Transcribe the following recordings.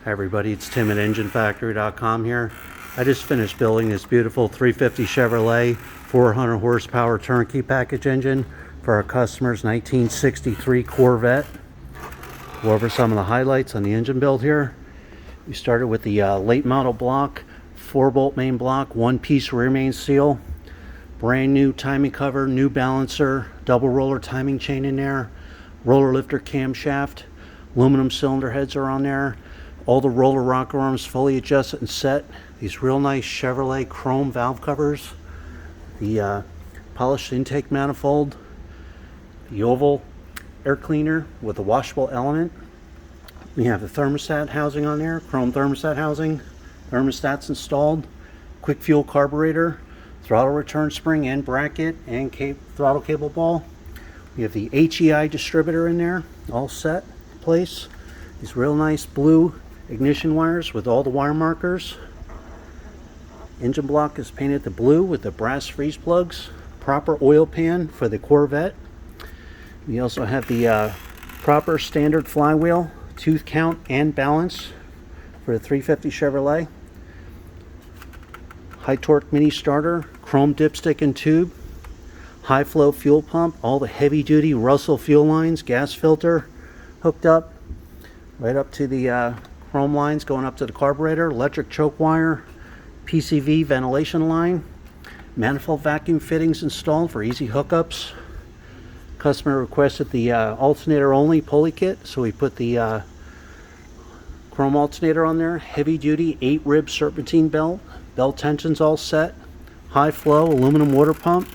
Hi everybody, it's Tim at EngineFactory.com here. I just finished building this beautiful 350 Chevrolet 400 horsepower turnkey package engine for our customer's 1963 Corvette. Go over some of the highlights on the engine build here. We started with the late model block, 4-bolt main block, 1-piece rear main seal, brand new timing cover, new balancer, double roller timing chain in there, roller lifter camshaft, aluminum cylinder heads are on there. All the roller rocker arms fully adjusted and set. These real nice Chevrolet chrome valve covers. The polished intake manifold. The oval air cleaner with a washable element. We have the thermostat housing on there, chrome thermostat housing. Thermostat's installed. Quick fuel carburetor, throttle return spring and bracket, and throttle cable ball. We have the HEI distributor in there, all set in place. These real nice blue ignition wires with all the wire markers. Engine block is painted the blue with the brass freeze plugs. Proper oil pan for the Corvette. We also have the proper standard flywheel, tooth count and balance for the 350 Chevrolet. High torque mini starter, chrome dipstick and tube, high flow fuel pump, all the heavy duty Russell fuel lines, gas filter hooked up right up to the chrome lines going up to the carburetor, electric choke wire, PCV ventilation line, manifold vacuum fittings installed for easy hookups. Customer requested the alternator only pulley kit, so we put the chrome alternator on there. Heavy duty 8-rib serpentine belt, belt tensions all set, high flow aluminum water pump.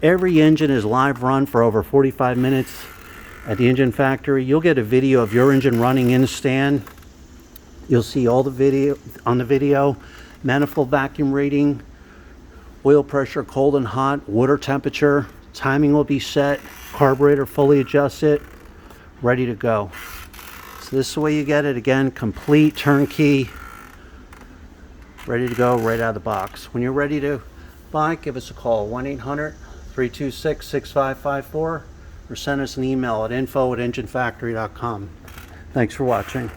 Every engine is live run for over 45 minutes at the engine factory. You'll get a video of your engine running in the stand. You'll see all the video on the video, manifold vacuum rating, oil pressure, cold and hot, water temperature, timing will be set, carburetor fully adjusted, ready to go. So this is the way you get it. Again, complete turnkey, ready to go right out of the box. When you're ready to buy, give us a call, 1-800-326-6554, or send us an email at info@enginefactory.com. Thanks for watching.